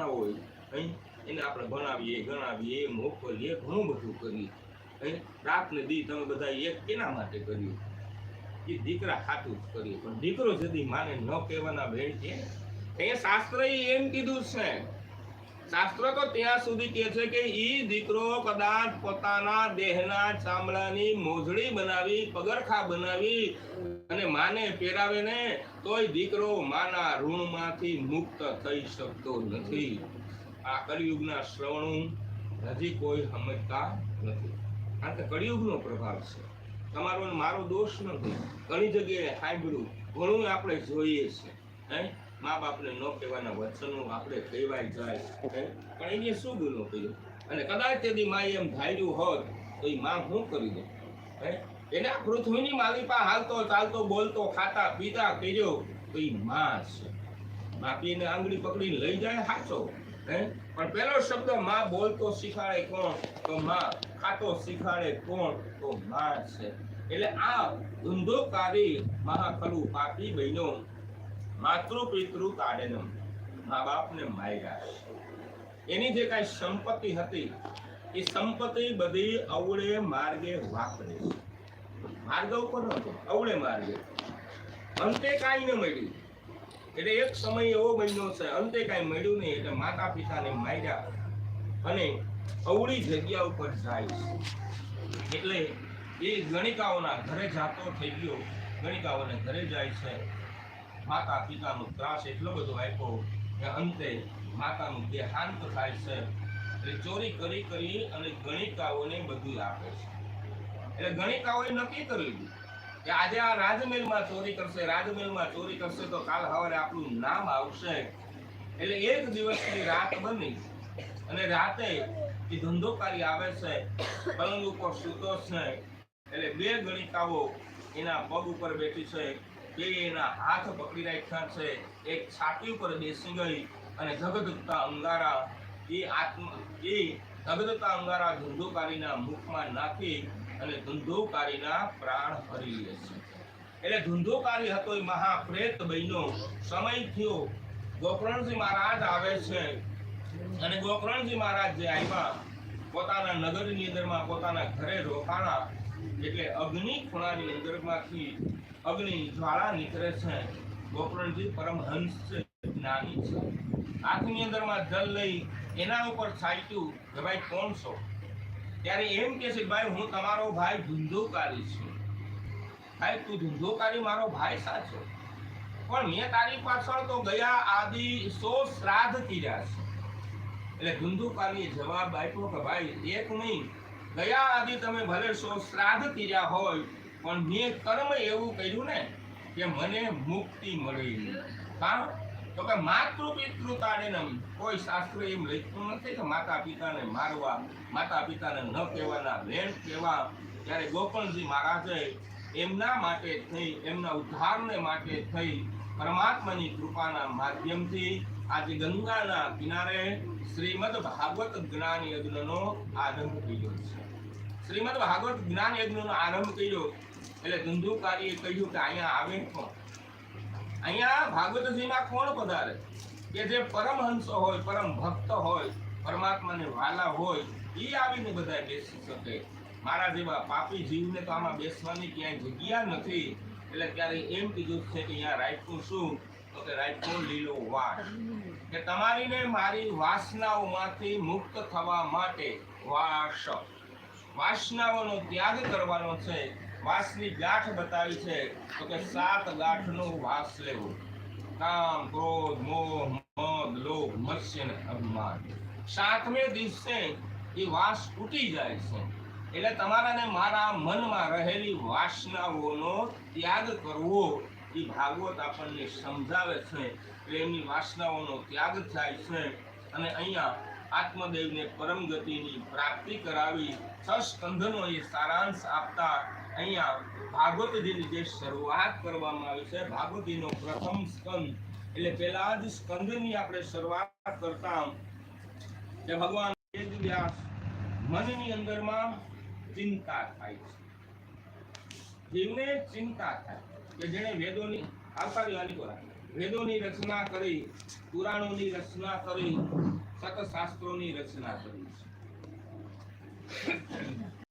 વાસના હોય એને આપણે ભણાવીએ ગણાવીએ મોકલીએ ઘણું બધું કરીએ રાત ને દી તમે બધા એક કેના માટે કર્યું એ દીકરા ખાતું જ કર્યું પણ દીકરો જદી માને ન કહેવાના બેન છે એ શાસ્ત્રએ એમ કીધું છે શાસ્ત્ર તો ત્યાં સુધી કહે છે કે ઈ દીકરો કદાચ પોતાના દેહના ચામડાની મોજડી બનાવી પગરખા બનાવી અને માને પહેરાવે ને તોય દીકરો માના ઋણમાંથી મુક્ત થઈ શકતો નથી આ કળિયુગના શ્રવણું હજી કોઈ સમજતા નથી કારણ કે કળિયુગનો પ્રભાવ છે તમારો મારો દોષ નથી ઘણી જગ્યાએ સાંભળ્યું ઘણું આપણે જોઈએ છે મા બાપને ન કહેવાના વચનો આપણે કહેવાય જાય પણ એને શું ગુનો કર્યો અને કદાચ તેથી માએ એમ ધાર્યું હોત તો એ માં શું કરી દે એના પૃથ્વીની માલિપા હાલતો ચાલતો બોલતો ખાતા પીતા કર્યો તો એ માં છે બાપીને આંગળી પકડીને લઈ જાય સાચો પણ પેલો શબ્દ માં બોલતો શીખાડે કોણ તો માં ખાતો શીખાડે કોણ તો માં છે એટલે આ ધુંધોકારી મહાખલું પાપી બહેનો માતૃ પિતૃ તાડેનમ મા બાપને માર્યા એની જે કઈ સંપત્તિ હતી એ સંપત્તિ બધી અવળે માર્ગે વાપરે માર્ગ ઉપર નતો અવળે માર્ગે અંતે કાંઈ ન મળ્યું એટલે એક સમય એવો બન્યો છે અંતે કાંઈ મળ્યું નહીં એટલે માતા પિતાને માર્યા અને અવળી જગ્યા ઉપર જાય છે એટલે એ ગણિકાઓના ઘરે જાતો થઈ ગયો ગણિકાઓને ઘરે જાય છે માતા પિતાનો ત્રાસ એટલો બધો આપ્યો કે અંતે માતાનું દેહાંત થાય છે એટલે ચોરી કરી કરી અને ગણિકાઓને બધું આપે છે એટલે ગણિકાઓએ નક્કી કરી લીધું કે આજે આ રાજમહેલમાં ચોરી કરશે તો કાલ સવારે આપણું નામ આવશે એટલે એક દિવસની રાત બની અને રાતે એ ધંધોકારી આવે છે પલંગ ઉપર સૂતો છે એટલે બે ગણિકાઓ એના પગ ઉપર બેઠી છે કે એના હાથ પકડી રાખ્યા છે એક છાતી ઉપર બેસી ગઈ અને ધગધગતા અંગારા અંગારા ધંધોકારીના મુખમાં નાખી અને ધંધોકારીના પ્રાણ હરી લે છે એટલે ધંધોકારી હતો એ મહાપ્રેત બહેનો સમય થયો ગોકર્ણજી મહારાજ આવે છે અને ગોકર્ણજી મહારાજ જે આવ્યા પોતાના નગરની અંદરમાં પોતાના ઘરે રોકાણા એટલે અગ્નિ ખૂણાની અંદરમાંથી અગ્નિ જ્વાળા નીકળે છે ગોકર્ણજી પરમહંસ છે જ્ઞાની છે હાથની અંદરમાં જલ લઈ એના ઉપર છાંટ્યું કે ભાઈ કોણ છો ત્યારે એમ કે છે ભાઈ હું તમારો ભાઈ ધુંધોકારી છું ભાઈ તું ધુંધોકારી મારો ભાઈ સાચો પણ મેં તારી પાછળ તો ગયા આદિ 100 શ્રાદ્ધ કર્યા છે એટલે ધુંધોકારીએ જવાબ આપ્યો કે ભાઈ એક નહીં ગયા આદિ તમે ભલે 100 શ્રાદ્ધ કર્યા હોય પણ મેં કર્મ એવું કર્યું ને કે મને મુક્તિ મળી કારણ તો કે માતૃ પિતૃ તાડેનમ કોઈ શાસ્ત્ર એમ લખ્યું નથી કે માતા પિતાને મારવા માતા પિતાને ન કહેવાના વેણ કહેવા ત્યારે ગોકર્ણજી મહારાજે એમના માટે થઈ એમના ઉદ્ધારને માટે થઈ પરમાત્માની કૃપાના માધ્યમથી આજે ગંગાના કિનારે શ્રીમદ ભાગવત જ્ઞાન યજ્ઞનો આરંભ કર્યો છે શ્રીમદ ભાગવત જ્ઞાન યજ્ઞનો આરંભ કર્યો એટલે ધંધોકારીએ કહ્યું કે અહીંયા આવે કોણ અહીંયા ભાગવતજીમાં કોણ પધારે કે જે પરમહંસ હોય પરમ ભક્ત હોય પરમાત્માને વાલા હોય એ આવીને બધા બેસી શકે મારા જેવા પાપી જીવને તો આમાં બેસવાની ક્યાંય જગ્યા નથી એટલે ત્યારે એમ કીધું છે કે અહીંયા રાખ્યું શું તો કે રાખ્યો લીલો વાસ કે તમારીને મારી વાસનાઓમાંથી મુક્ત થવા માટે વાસનાઓનો ત્યાગ કરવાનો છે વાસની ગાંઠ બતાવી છે તો કે 7 ગાંઠનો વાસ લેવો કામ ક્રોધ મોહ મદ લોભ મત્સ્ય અને અભિમાન 7મે દિવસે એ વાસ તૂટી જાય છે એટલે તમારાને મારા મનમાં રહેલી વાસનાઓનો ત્યાગ કરવો એ ભાગવત આપણને સમજાવે છે કે એમની વાસનાઓનો ત્યાગ થાય છે અને અહીંયા આત્મદેવને પરમ ગતિની પ્રાપ્તિ કરાવી 6 સ્કંધનો એ સારાંશ આપતા અહીંયા ભાગવતજીની જે શરૂઆત કરવામાં આવી છે ભાગવતીનો પ્રથમ સ્કંદ એટલે પહેલા જ સ્કંદની આપણે શરૂઆત કરતા કે ભગવાન વેદવ્યાસ મનની અંદરમાં ચિંતા થાય છે જીવને ચિંતા થાય કે જેણે વેદોની આવતારી વાલી વેદોની રચના કરી, પુરાણોની રચના કરી, સતશાસ્ત્રોની રચના કરી છે.